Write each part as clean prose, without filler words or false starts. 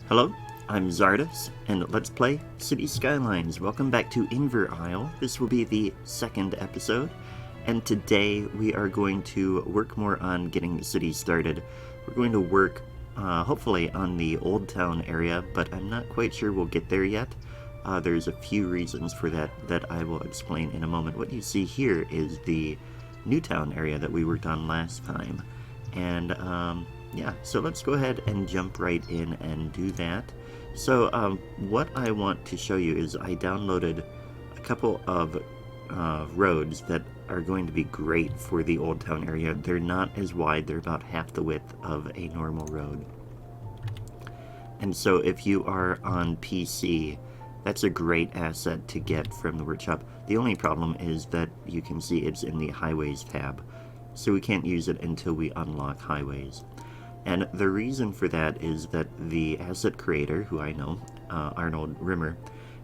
Hello, I'm Zardus, and let's play City Skylines. Welcome back to Inverisle. This will be the second episode, and today we are going to work more on getting the city started. We're going to work, hopefully, on the Old Town area, but I'm not quite sure we'll get there yet. There's a few reasons for that I will explain in a moment. What you see here is the New Town area that we worked on last time, and yeah, so let's go ahead and jump right in and do that. So what I want to show you is I downloaded a couple of roads that are going to be great for the Old Town area. They're not as wide, they're about half the width of a normal road. And so if you are on PC, that's a great asset to get from the workshop. The only problem is that you can see it's in the Highways tab, so we can't use it until we unlock Highways. And the reason for that is that the asset creator, who I know, Arnold Rimmer,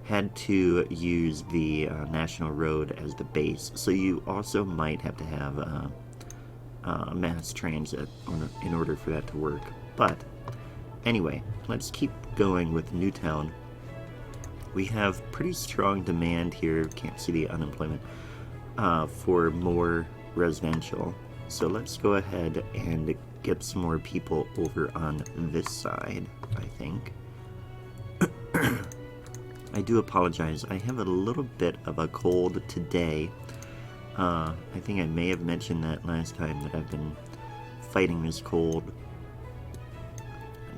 had to use the National Road as the base. So you also might have to have mass transit in order for that to work. But anyway, let's keep going with Newtown. We have pretty strong demand here, can't see the unemployment, for more residential. So let's go ahead and get some more people over on this side, I think. I do apologize. I have a little bit of a cold today. I think I may have mentioned that last time that I've been fighting this cold.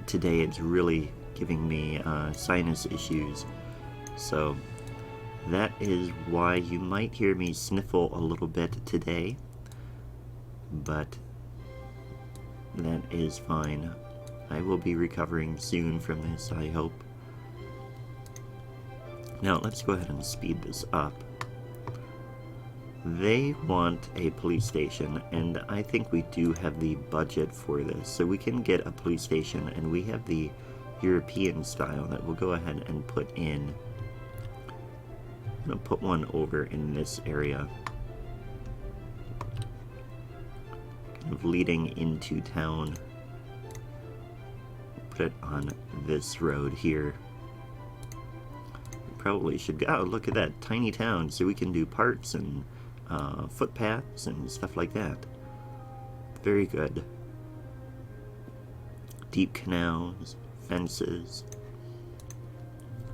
Today it's really giving me sinus issues. So that is why you might hear me sniffle a little bit today. But that is fine. I will be recovering soon from this, I hope. Now, let's go ahead and speed this up. They want a police station, and I think we do have the budget for this. So we can get a police station, and we have the European style that we'll go ahead and put in. I'm going to put one over in this area, of leading into town. Put it on this road here. We probably should go. Oh, look at that tiny town, so we can do parks and footpaths and stuff like that. Very good. Deep canals, fences.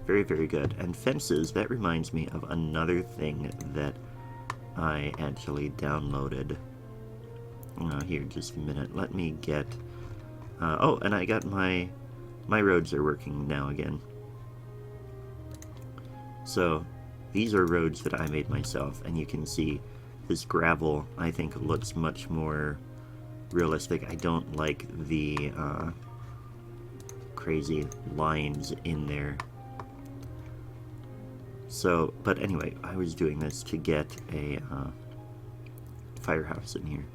Very, very good. And fences, that reminds me of another thing that I actually downloaded. Here, just a minute. Let me get... oh, and I got my roads are working now again. So, these are roads that I made myself, and you can see this gravel, I think, looks much more realistic. I don't like the crazy lines in there. So, but anyway, I was doing this to get a firehouse in here.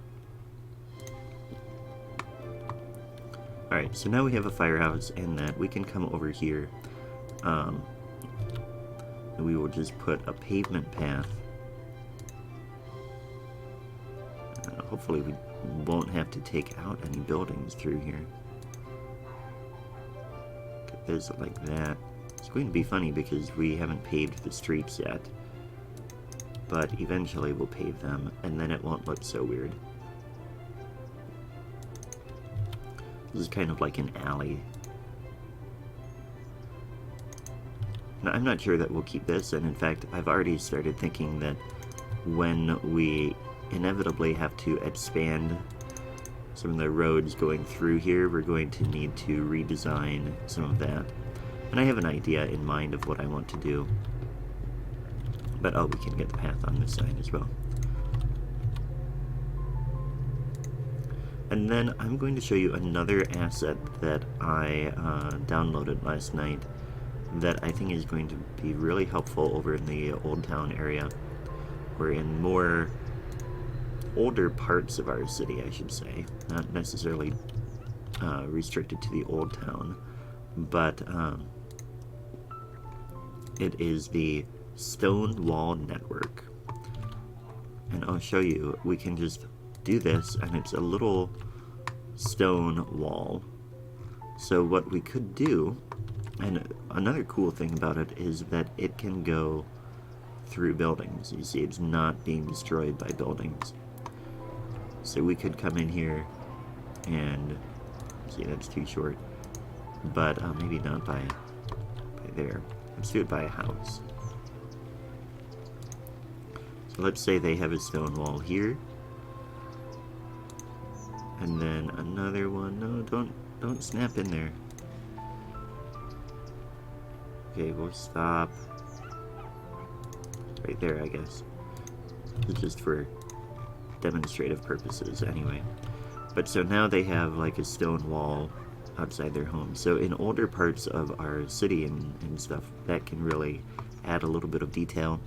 Alright, so now we have a firehouse, and that we can come over here. We will just put a pavement path. Hopefully we won't have to take out any buildings through here. Get this like that. It's going to be funny because we haven't paved the streets yet. But eventually we'll pave them, and then it won't look so weird. This is kind of like an alley. Now, I'm not sure that we'll keep this, and in fact, I've already started thinking that when we inevitably have to expand some of the roads going through here, we're going to need to redesign some of that. And I have an idea in mind of what I want to do. But, oh, we can get the path on this side as well. And then I'm going to show you another asset that I downloaded last night that I think is going to be really helpful over in the Old Town area, or in more older parts of our city, I should say. Not necessarily restricted to the Old Town, but it is the Stone Wall Network. And I'll show you, we can just do this, and it's a little stone wall So what we could do, and another cool thing about it, is that it can go through buildings. You see, it's not being destroyed by buildings. So we could come in here and, see, that's too short, but maybe not by there. Let's do it by a house. So let's say they have a stone wall here, and then another one. No, don't snap in there. Okay, we'll stop right there, I guess. It's just for demonstrative purposes anyway. But so now they have like a stone wall outside their home. So in older parts of our city and stuff, that can really add a little bit of detail.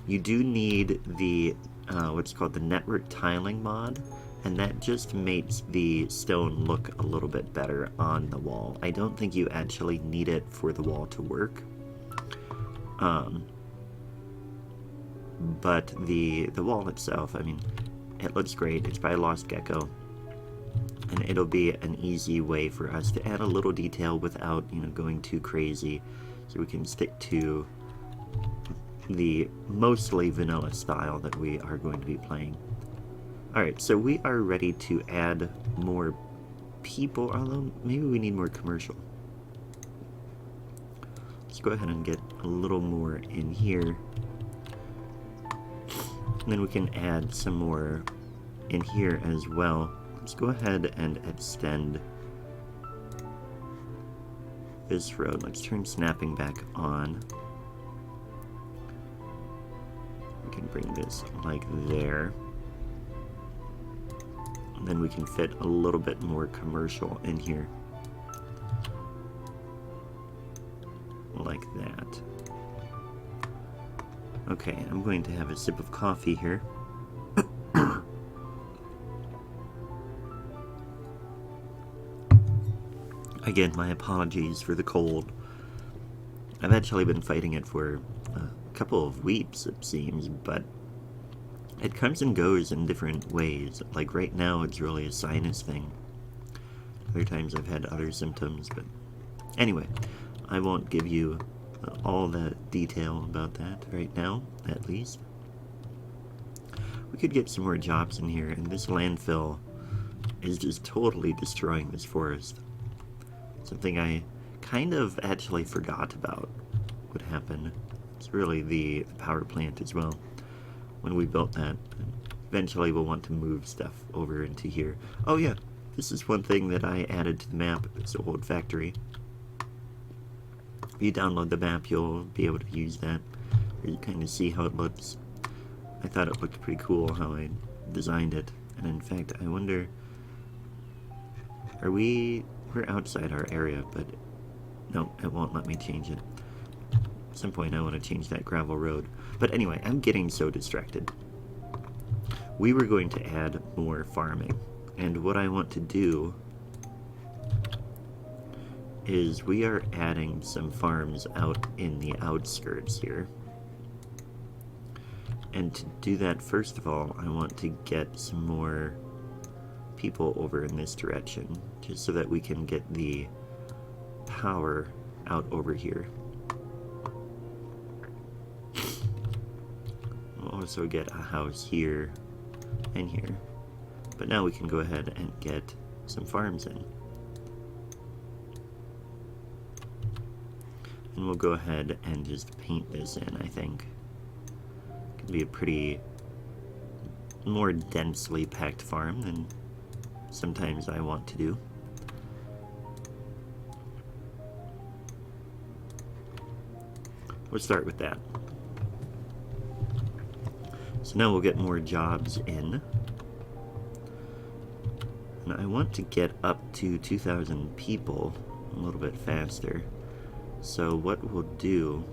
You do need the what's called the network tiling mod, and that just makes the stone look a little bit better on the wall. I don't think you actually need it for the wall to work. But the wall itself, I mean, it looks great. It's by Lost Gecko, and it'll be an easy way for us to add a little detail without, you know, going too crazy. So we can stick to the mostly vanilla style that we are going to be playing. Alright, so we are ready to add more people, although maybe we need more commercial. Let's go ahead and get a little more in here. And then we can add some more in here as well. Let's go ahead and extend this road. Let's turn snapping back on. We can bring this like there. And then we can fit a little bit more commercial in here. Like that. Okay, I'm going to have a sip of coffee here. Again, my apologies for the cold. I've actually been fighting it for a couple of weeks, it seems, but it comes and goes in different ways. Like right now, it's really a sinus thing. Other times I've had other symptoms, but anyway, I won't give you all that detail about that right now, at least. We could get some more jobs in here, and this landfill is just totally destroying this forest. Something I kind of actually forgot about would happen. It's really the power plant as well. When we built that, eventually we'll want to move stuff over into here. Oh yeah, this is one thing that I added to the map. It's the old factory. If you download the map, you'll be able to use that. You kind of see how it looks. I thought it looked pretty cool how I designed it. And in fact, I wonder, we're outside our area, but no, it won't let me change it. At some point I want to change that gravel road. But anyway, I'm getting so distracted. We were going to add more farming, and what I want to do is we are adding some farms out in the outskirts here. And to do that, first of all, I want to get some more people over in this direction, just so that we can get the power out over here. We'll also get a house here and here. But now we can go ahead and get some farms in. And we'll go ahead and just paint this in, I think. It can be a pretty more densely packed farm than sometimes I want to do. We'll start with that. So now we'll get more jobs in. And I want to get up to 2,000 people a little bit faster. So what we'll do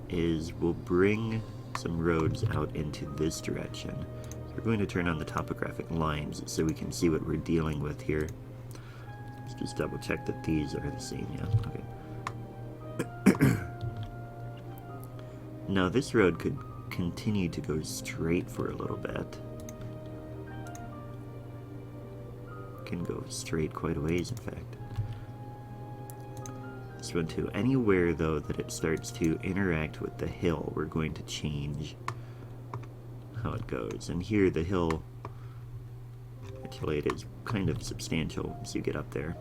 is we'll bring some roads out into this direction. We're going to turn on the topographic lines so we can see what we're dealing with here. Let's just double check that these are the same, yeah, okay. Now this road could continue to go straight for a little bit. Can go straight quite a ways, in fact. This one too. Anywhere though that it starts to interact with the hill, we're going to change how it goes. And here the hill, actually it is kind of substantial as you get up there.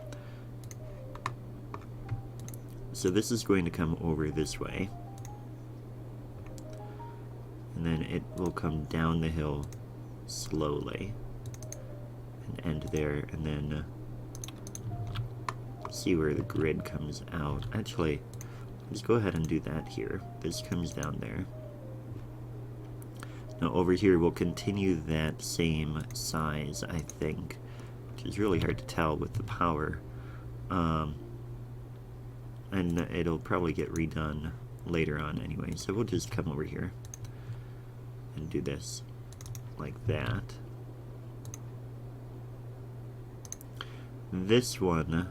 So this is going to come over this way. And then it will come down the hill slowly and end there, and then see where the grid comes out. Actually, let's go ahead and do that here. This comes down there. Now over here we'll continue that same size, I think, which is really hard to tell with the power. And it'll probably get redone later on anyway, so we'll just come over here and do this like that. This one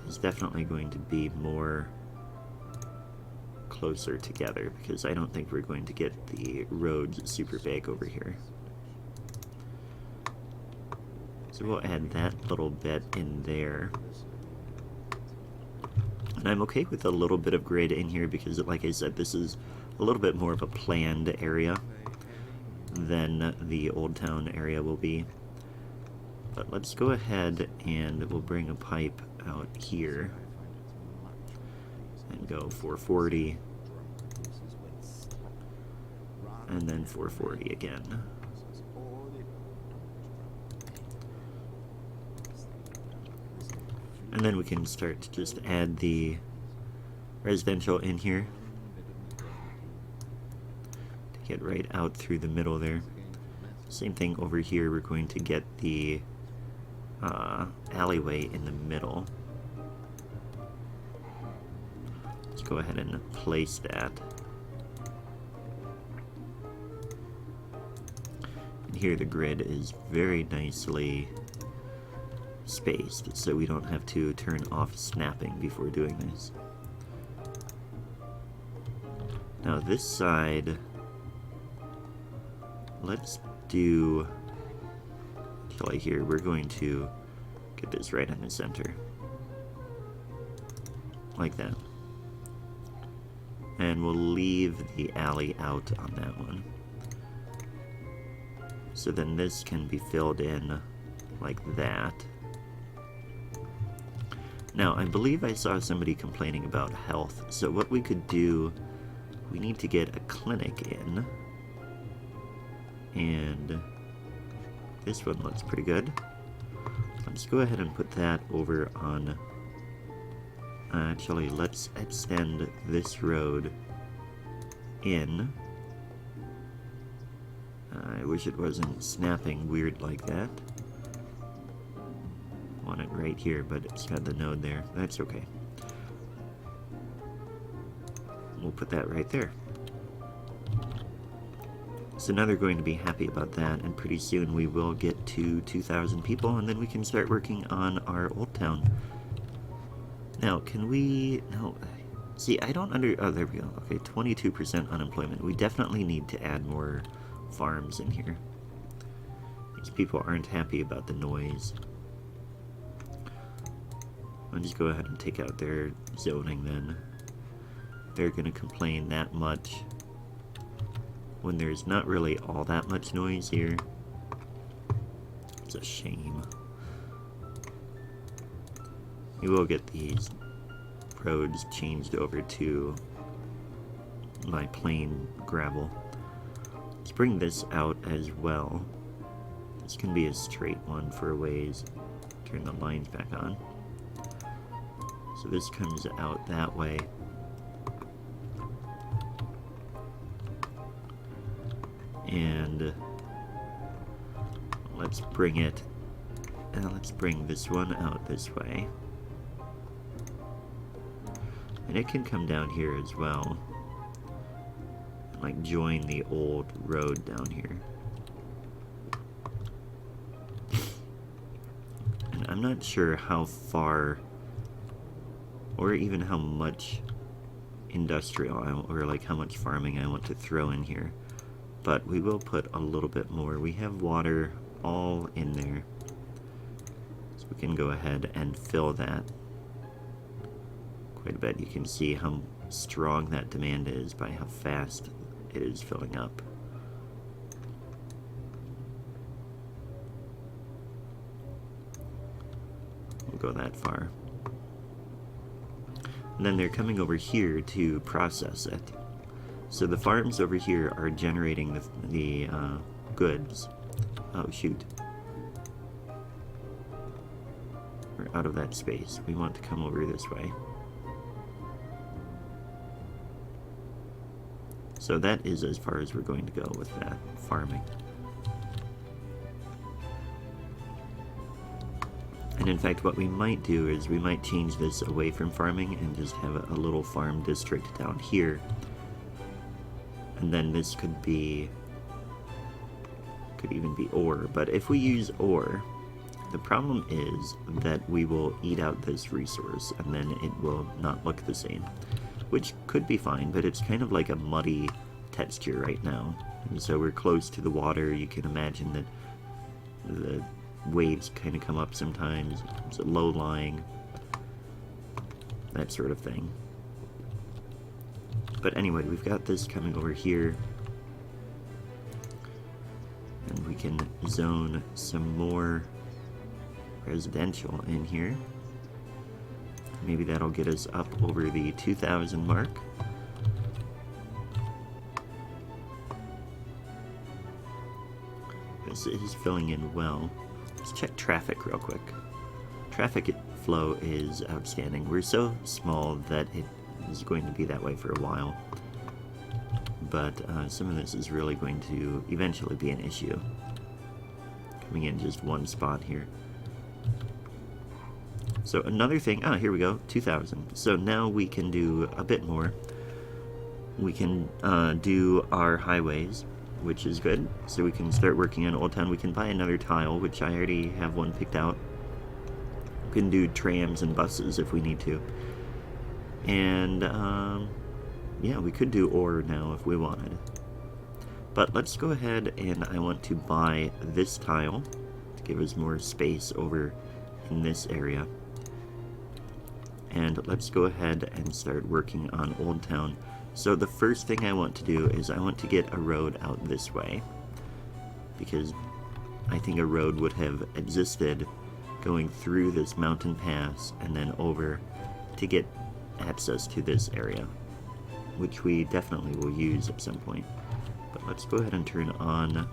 is definitely going to be more closer together because I don't think we're going to get the roads super big over here. So we'll add that little bit in there. And I'm okay with a little bit of grid in here because, like I said, this is a little bit more of a planned area than the Old Town area will be. But let's go ahead and we'll bring a pipe out here and go 440 and then 440 again. And then we can start to just add the residential in here to get right out through the middle there. Same thing over here, we're going to get the alleyway in the middle. Let's go ahead and place that. And here the grid is very nicely spaced, so we don't have to turn off snapping before doing this. Now this side, let's do, actually here, we're going to get this right in the center. Like that. And we'll leave the alley out on that one. So then this can be filled in like that. Now, I believe I saw somebody complaining about health, so what we could do, we need to get a clinic in. And this one looks pretty good. Let's go ahead and put that over on... actually, let's extend this road in. I wish it wasn't snapping weird like that. Want it right here, but it's got the node there. That's okay. We'll put that right there. So now they're going to be happy about that, and pretty soon we will get to 2,000 people, and then we can start working on our Old Town. Now, can we... no, see, I don't oh, there we go. Okay, 22% unemployment. We definitely need to add more farms in here. These people aren't happy about the noise. I'll just go ahead and take out their zoning then. They're going to complain that much when there's not really all that much noise here. It's a shame. We will get these roads changed over to my plain gravel. Let's bring this out as well. This can be a straight one for a ways. Turn the lines back on. So this comes out that way. And let's bring it, let's bring this one out this way. And it can come down here as well. And like join the old road down here. And I'm not sure how far or even how much industrial or like how much farming I want to throw in here, but we will put a little bit more. We have water all in there, so we can go ahead and fill that quite a bit. You can see how strong that demand is by how fast it is filling up. We'll go that far. And then they're coming over here to process it. So the farms over here are generating the goods. Oh shoot. We're out of that space. We want to come over this way. So that is as far as we're going to go with that farming. And in fact, what we might do is we might change this away from farming and just have a little farm district down here. And then this could even be ore. But if we use ore, the problem is that we will eat out this resource and then it will not look the same. Which could be fine, but it's kind of like a muddy texture right now. And so we're close to the water. You can imagine that the waves kind of come up sometimes. It's low-lying, that sort of thing. But anyway, we've got this coming over here. And we can zone some more residential in here. Maybe that'll get us up over the 2,000 mark. This is filling in well. Let's check traffic real quick. Traffic flow is outstanding. We're so small that it is going to be that way for a while. But some of this is really going to eventually be an issue. Coming in just one spot here. So another thing, here we go, 2,000. So now we can do a bit more. We can do our highways, which is good. So we can start working on Old Town. We can buy another tile, which I already have one picked out. We can do trams and buses if we need to. And, yeah, we could do ore now if we wanted. But let's go ahead and I want to buy this tile to give us more space over in this area. And let's go ahead and start working on Old Town. So the first thing I want to do is I want to get a road out this way, because I think a road would have existed going through this mountain pass and then over to get access to this area, which we definitely will use at some point. But let's go ahead and turn on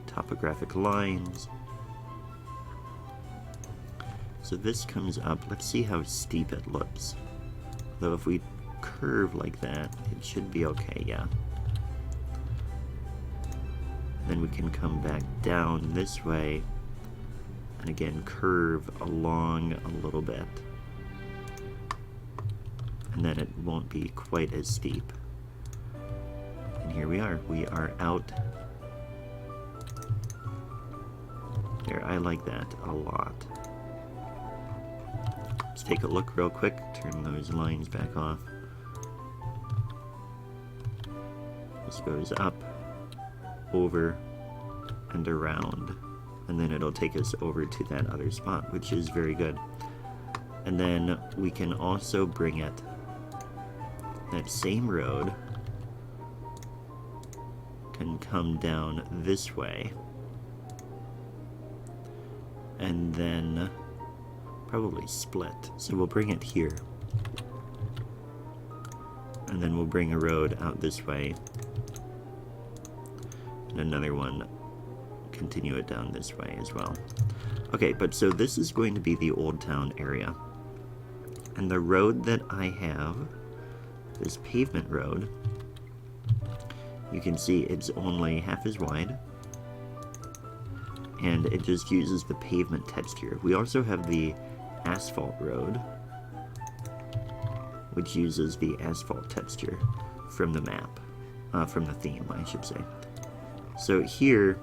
topographic lines. So this comes up. Let's see how steep it looks. Though if we curve like that, it should be okay, yeah. Then we can come back down this way and again curve along a little bit. And then it won't be quite as steep. And here we are. We are out. There, I like that a lot. Let's take a look real quick. Turn those lines back off. This goes up, over, and around. And then it'll take us over to that other spot, which is very good. And then we can also bring it, that same road can come down this way. And then probably split. So we'll bring it here. And then we'll bring a road out this way. And another one, continue it down this way as well. Okay, but so this is going to be the Old Town area. And the road that I have, this pavement road, you can see it's only half as wide. And it just uses the pavement texture. We also have the asphalt road, which uses the asphalt texture from the map, from the theme, I should say. So here,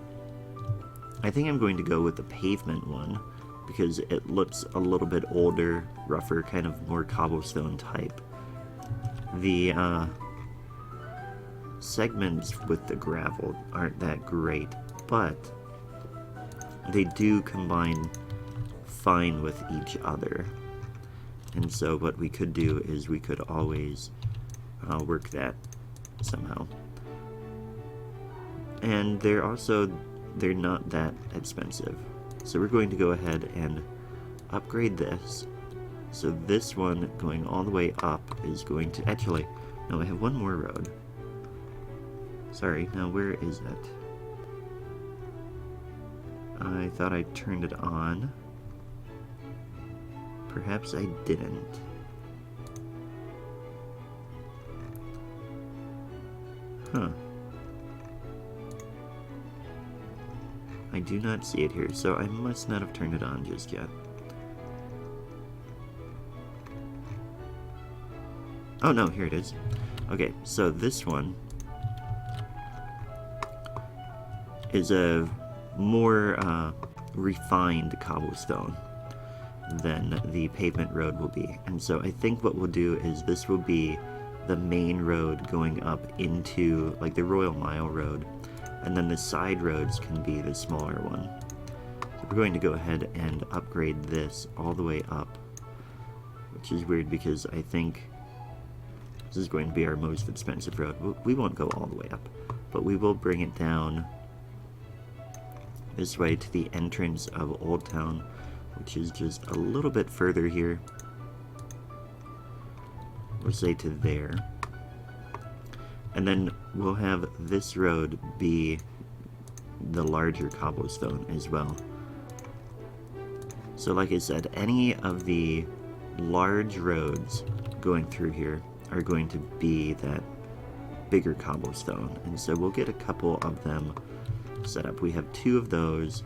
I think I'm going to go with the pavement one, because it looks a little bit older, rougher, kind of more cobblestone type. The segments with the gravel aren't that great, but they do combine fine with each other. And so what we could do is we could always work that somehow. And they're not that expensive. So we're going to go ahead and upgrade this. So this one going all the way up is going to, actually, no, I have one more road. Sorry, now where is it? I thought I turned it on. Perhaps I didn't. Huh. I do not see it here, so I must not have turned it on just yet. Oh no, here it is. Okay, so this one is a more refined cobblestone than the pavement road will be. And so I think what we'll do is this will be the main road going up into like the Royal Mile Road, and then the side roads can be the smaller one. So we're going to go ahead and upgrade this all the way up, which is weird because I think this is going to be our most expensive road. We won't go all the way up, but we will bring it down this way to the entrance of Old Town, which is just a little bit further here. We'll say to there. And then we'll have this road be the larger cobblestone as well. So like I said, any of the large roads going through here are going to be that bigger cobblestone. And so we'll get a couple of them set up. We have 2 of those.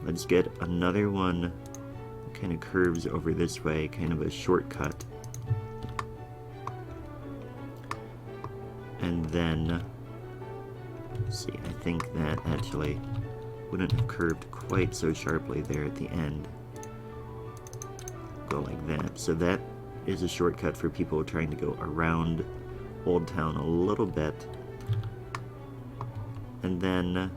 Let's get another one kind of curves over this way, kind of a shortcut. And then, let's see, I think that actually wouldn't have curved quite so sharply there at the end. Go like that. So that is a shortcut for people trying to go around Old Town a little bit. And then,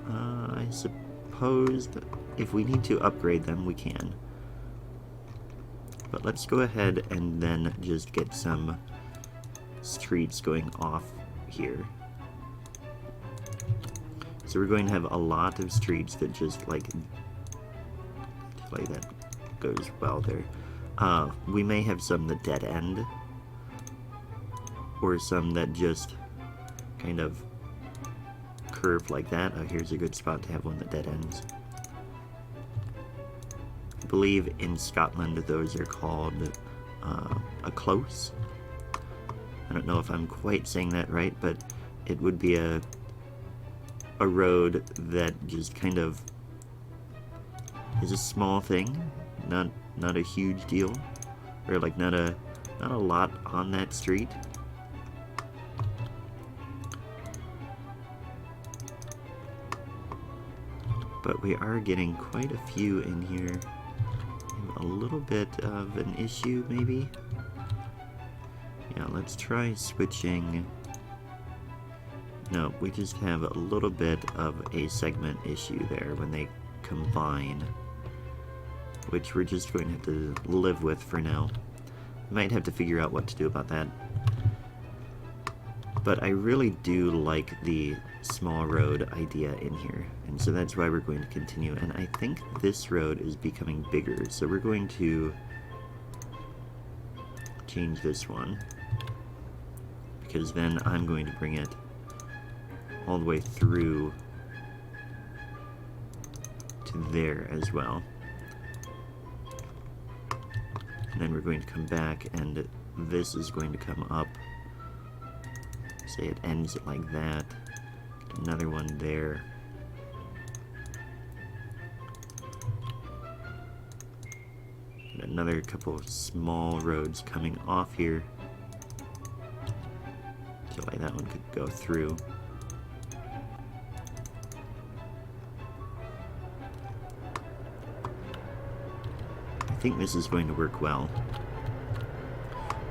I suppose that if we need to upgrade them, we can. But let's go ahead and then just get some streets going off here. So we're going to have a lot of streets that just like that goes well there. We may have some that dead end, or some that just kind of curve like that. Oh, here's a good spot to have one that dead ends. I believe in Scotland those are called a close. I don't know if I'm quite saying that right, but it would be a road that just kind of is a small thing, not a huge deal, or like not a lot on that street. But we are getting quite a few in here. A little bit of an issue, maybe? Yeah, let's try switching. No, we just have a little bit of a segment issue there when they combine, which we're just going to have to live with for now. Might have to figure out what to do about that. But I really do like the small road idea in here, and so that's why we're going to continue. And I think this road is becoming bigger, so we're going to change this one, because then I'm going to bring it all the way through to there as well. And then we're going to come back, and this is going to come up. Say it ends it like that. Get another one there. Get another couple of small roads coming off here. So like that one could go through. I think this is going to work well.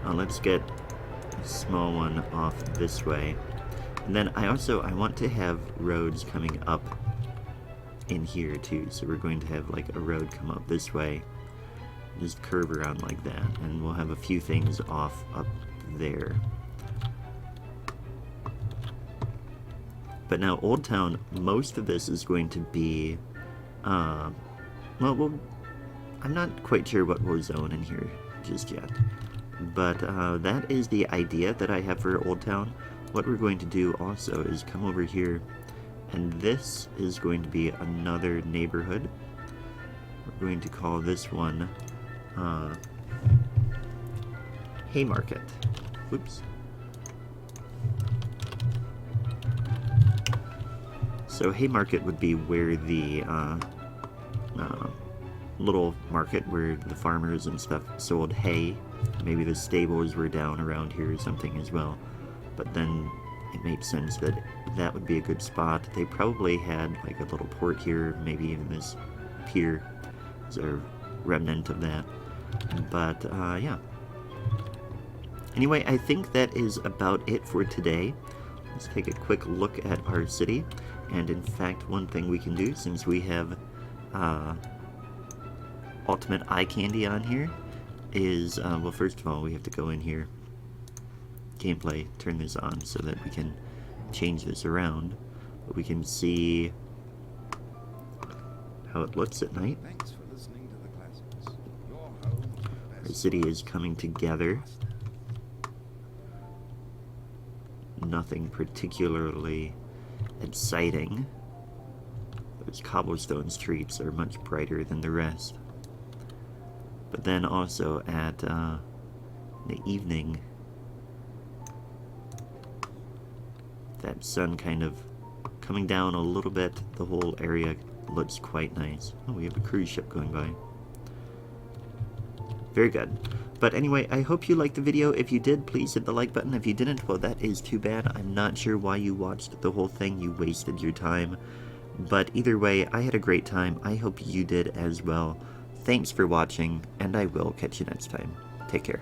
Let's get a small one off this way. And then I want to have roads coming up in here too. So we're going to have like a road come up this way, just curve around like that, and we'll have a few things off up there. But now Old Town, most of this is going to be, well, I'm not quite sure what we'll zone in here just yet. But that is the idea that I have for Old Town. What we're going to do also is come over here, and this is going to be another neighborhood. We're going to call this one Haymarket. Whoops. So Haymarket would be where the little market where the farmers and stuff sold hay. Maybe the stables were down around here or something as well. But then it made sense that that would be a good spot. They probably had like a little port here, maybe even this pier is a remnant of that. But yeah. Anyway, I think that is about it for today. Let's take a quick look at our city. And in fact, one thing we can do, since we have ultimate eye candy on here, is, well, first of all, we have to go in here, gameplay, turn this on so that we can change this around. But we can see how it looks at night. Thanks for listening to the classics. Your home for the best. Our city is coming together. Nothing particularly exciting. Those cobblestone streets are much brighter than the rest. But then also at the evening, that sun kind of coming down a little bit, the whole area looks quite nice. Oh, we have a cruise ship going by. Very good. But anyway, I hope you liked the video. If you did, please hit the like button. If you didn't, well, that is too bad. I'm not sure why you watched the whole thing. You wasted your time. But either way, I had a great time. I hope you did as well. Thanks for watching, and I will catch you next time. Take care.